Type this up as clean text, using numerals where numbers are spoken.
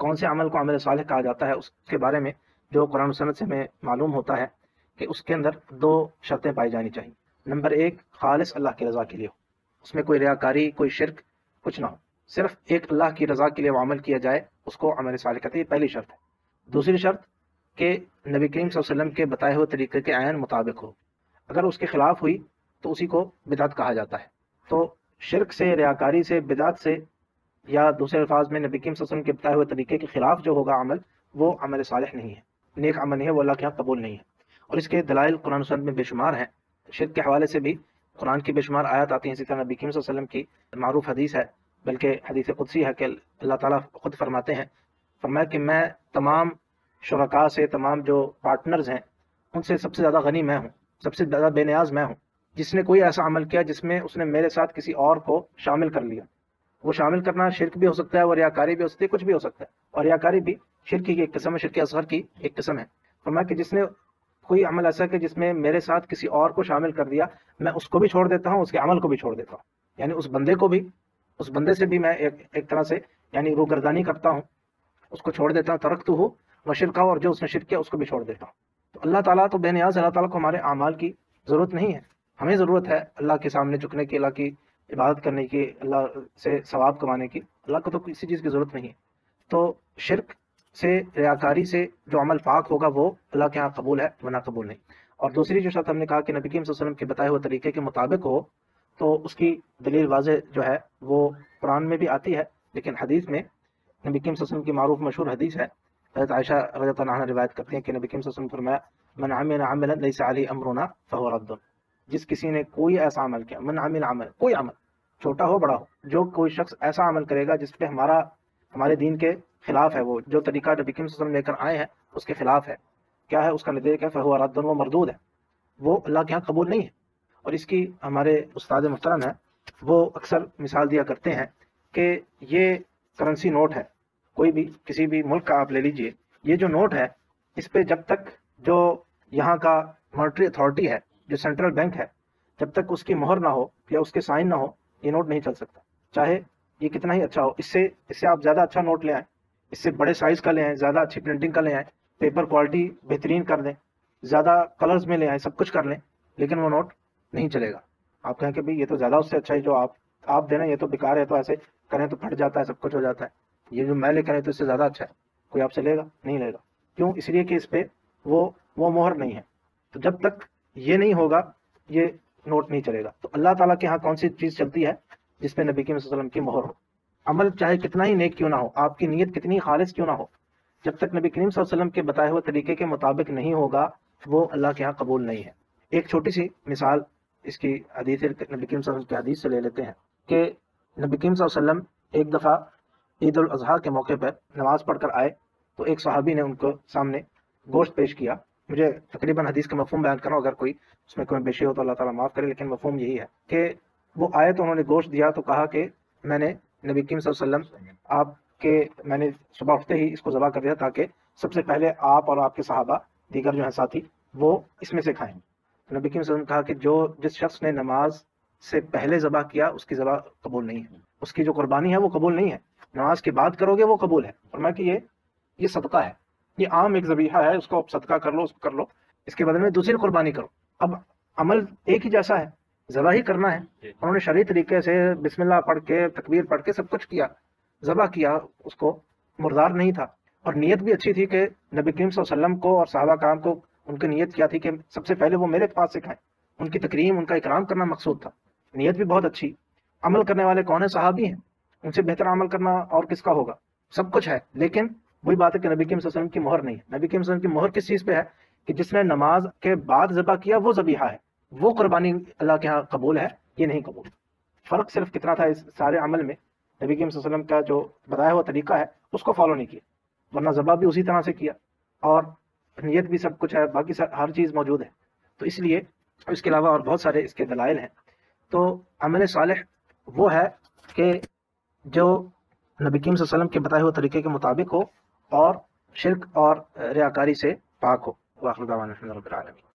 کون سے عمل کو عمل صالح کہا جاتا ہے اس کے بارے میں جو قرآن و سنت سے ہمیں معلوم ہوتا ہے کہ اس کے اندر 2 شرطیں پائی جانی چاہیے۔ نمبر 1، خالص اللہ کی رضا کے لیے ہو، اس میں کوئی ریاکاری، کوئی شرک کچھ نہ ہو، صرف ایک اللہ کی رضا کے لیے وہ عمل کیا جائے، اس کو عمل صالح کہتے ہیں۔ یہ پہلی شرط ہے۔ دوسری شرط کہ نبی کریم صلی اللہ علیہ وسلم کے بتائے ہوئے طریقے کے عین مطابق ہو، اگر اس کے خلاف ہوئی تو اسی کو بدعت کہا جاتا ہے۔ تو شرک سے، ریاکاری سے، بدعت سے، یا دوسرے الفاظ میں نبی کریم صلی اللہ علیہ وسلم کے بتائے ہوئے طریقے کے خلاف جو ہوگا عمل، وہ عمل صالح نہیں ہے، نیک عمل نہیں ہے، وہ اللہ کے یہاں قبول نہیں ہے۔ اور اس کے دلائل قرآن و سنت میں بے شمار ہیں۔ شرک کے حوالے سے بھی قرآن کی بے شمار آیات آتی ہیں، اسی طرح نبی کریم صلی اللہ علیہ وسلم کی معروف حدیث ہے، بلکہ حدیث قدسی ہے کہ اللہ تعالیٰ خود فرماتے ہیں، فرمایا کہ میں تمام شرکاء سے، تمام جو پارٹنرز ہیں ان سے سب سے زیادہ غنی میں ہوں، سب سے زیادہ بے نیاز میں ہوں۔ جس نے کوئی ایسا عمل کیا جس میں اس نے میرے ساتھ کسی اور کو شامل کر لیا، وہ شامل کرنا شرک بھی ہو سکتا ہے، وہ ریاکاری بھی ہو سکتی ہے، کچھ بھی ہو سکتا ہے، اور ریاکاری بھی شرک کی ایک قسم ہے، شرک اصغر کی ایک قسم ہے۔ فرمایا کہ جس نے کوئی عمل ایسا کہ جس میں میرے ساتھ کسی اور کو شامل کر دیا، میں اس کو بھی چھوڑ دیتا ہوں، اس کے عمل کو بھی چھوڑ دیتا ہوں، یعنی اس بندے کو بھی، اس بندے سے بھی میں ایک طرح سے یعنی روگردانی کرتا ہوں، اس کو چھوڑ دیتا ہوں، ترکتہ و شرکہ، اور جو اس نے شرک کیا اس کو بھی چھوڑ دیتا ہوں۔ تو اللہ تعالیٰ تو بے نیاز ہے، اللہ تعالیٰ کو ہمارے اعمال کی ضرورت نہیں ہے، ہمیں ضرورت ہے اللہ کے سامنے جھکنے کی، اللہ کی عبادت کرنے کی، اللہ سے ثواب کمانے کی۔ اللہ کو تو کسی چیز کی ضرورت نہیں ہے۔ تو شرک سے، ریاکاری سے جو عمل پاک ہوگا وہ اللہ کے ہاں قبول ہے، ورنہ قبول نہیں۔ اور دوسری جو شرط ہم نے کہا کہ نبی کریم صلی اللہ علیہ وسلم کے بتائے ہوئے طریقے کے مطابق ہو، تو اس کی دلیل واضح جو ہے وہ قرآن میں بھی آتی ہے، لیکن حدیث میں نبی کریم صلی اللہ علیہ وسلم کی معروف مشہور حدیث ہے، حضرت عائشہ رضی اللہ عنہا روایت کرتی ہیں کہ نبی کریم صلی اللہ علیہ وسلم نے فرمایا، من عمل عملا لیس علیہ امرنا فهو رد، جس کسی نے کوئی ایسا عمل کیا، من عمل عمل، کوئی عمل چھوٹا ہو بڑا ہو، جو کوئی شخص ایسا عمل کرے گا جس پہ ہمارے دین کے خلاف ہے، وہ جو طریقہ نبی کریم صلی اللہ علیہ وسلم لے کر آئے ہیں اس کے خلاف ہے، کیا ہے اس کا نتیجہ کیا، فهو رد، وہ مردود ہے، وہ اللہ کے ہاں قبول نہیں ہے۔ اور اس کی ہمارے استاد محترم ہیں وہ اکثر مثال دیا کرتے ہیں کہ یہ کرنسی نوٹ ہے، کوئی بھی کسی بھی ملک کا آپ لے لیجئے، یہ جو نوٹ ہے اس پہ جب تک جو یہاں کا مانیٹری اتھارٹی ہے، جو سینٹرل بینک ہے، جب تک اس کی مہر نہ ہو یا اس کے سائن نہ ہو، یہ نوٹ نہیں چل سکتا، چاہے یہ کتنا ہی اچھا ہو۔ اس سے آپ زیادہ اچھا نوٹ لے آئیں، اس سے بڑے سائز کا لے آئیں، زیادہ اچھی پرنٹنگ کا لے آئیں، پیپر کوالٹی بہترین کر دیں، زیادہ کلرز میں لے آئیں، سب کچھ کر لیں، لیکن وہ نوٹ نہیں چلے گا۔ آپ کہیں کہ بھئی یہ تو زیادہ اس سے اچھا ہے، جو آپ دینا یہ تو بیکار ہے، تو ایسے کریں تو پھٹ جاتا ہے، سب کچھ ہو جاتا ہے، یہ جو میں لے کریں تو اس سے زیادہ اچھا ہے، کوئی آپ سے لے گا؟ نہیں لے گا۔ کیوں؟ اس لیے کہ اس پہ وہ مہر نہیں ہے۔ تو جب تک یہ نہیں ہوگا یہ نوٹ نہیں چلے گا۔ تو اللہ تعالیٰ کے ہاں کون سی چیز چلتی ہے؟ جس پہ نبی کریم صلی اللہ علیہ وسلم کی مہر ہو، عمل چاہے کتنا ہی نیک کیوں نہ ہو، آپ کی نیت کتنی خالص کیوں نہ ہو، جب تک نبی کریم صلی اللہ علیہ وسلم کے بتائے ہوئے طریقے کے مطابق نہیں ہوگا وہ اللہ کے ہاں قبول نہیں ہے۔ ایک چھوٹی سی مثال اس کی حدیث نبی کریم صلی اللہ علیہ وسلم کی حدیث سے لے لیتے ہیں کہ نبی کریم صلی اللہ علیہ وسلم ایک دفعہ عید الاضحیٰ کے موقع پر نماز پڑھ کر آئے تو ایک صحابی نے ان کو سامنے گوشت پیش کیا۔ مجھے تقریباً حدیث کا مفہوم بیان کرنا، اگر کوئی اس میں کوئی بیشی ہو تو اللہ تعالیٰ معاف کرے، لیکن مفہوم یہی ہے کہ وہ آئے تو انہوں نے گوشت دیا تو کہا کہ میں نے نبی کریم صلی اللہ علیہ وسلم میں نے صبح اٹھتے ہی اس کو ذبح کر دیا تاکہ سب سے پہلے آپ اور آپ کے صحابہ دیگر جو ہیں ساتھی وہ اس میں سے کھائیں۔ تو نبی کریم صلی اللہ علیہ وسلم نے کہا کہ جس شخص نے نماز سے پہلے ذبح کیا اس کی ذبح قبول نہیں ہے، اس کی جو قربانی ہے وہ قبول نہیں ہے، نماز کے بعد کرو گے وہ قبول ہے۔ فرمایا کہ یہ صدقہ ہے، یہ عام ایک ذبیحہ ہے، اس کو آپ صدقہ کر لو، اس کو کر لو، اس کے بدلے میں دوسری قربانی کرو۔ اب عمل ایک ہی جیسا ہے، ذبح ہی کرنا ہے، انہوں نے شرعی طریقے سے بسم اللہ پڑھ کے، تکبیر پڑھ کے سب کچھ کیا، ذبح کیا، اس کو مردار نہیں تھا، اور نیت بھی اچھی تھی کہ نبی کریم صلی اللہ علیہ وسلم کو اور صحابہ کرام کو ان کی نیت کیا تھی کہ سب سے پہلے وہ میرے پاس سے کھائیں، ان کی تکریم، ان کا اکرام کرنا مقصود تھا، نیت بھی بہت اچھی۔ عمل کرنے والے کون ہیں؟ صحابی ہیں، ان سے بہتر عمل کرنا اور کس کا ہوگا؟ سب کچھ ہے، لیکن وہی بات ہے کہ نبی کریم صلی اللہ علیہ وسلم کی مہر نہیں ہے۔ نبی کریم صلی اللہ علیہ وسلم کی مہر کس چیز پہ ہے؟ کہ جس نے نماز کے بعد ذبح کیا وہ ذبیحہ ہے، وہ قربانی اللہ کے ہاں قبول ہے، یہ نہیں قبول۔ فرق صرف کتنا تھا اس سارے عمل میں؟ نبی کریم صلی اللہ علیہ وسلم کا جو بتایا ہوا طریقہ ہے اس کو فالو نہیں کیا، ورنہ ذبح بھی اسی طرح سے کیا اور نیت بھی سب کچھ ہے، باقی ہر چیز موجود ہے۔ تو اس لیے اس کے علاوہ اور بہت سارے اس کے دلائل ہیں۔ تو عمل صالح وہ ہے کہ جو نبی کریم صلی اللہ علیہ وسلم کے بتائے ہوئے طریقے کے مطابق ہو اور شرک اور ریاکاری سے پاک ہو۔ وآخر دعوانا الحمد للہ رب العالمین۔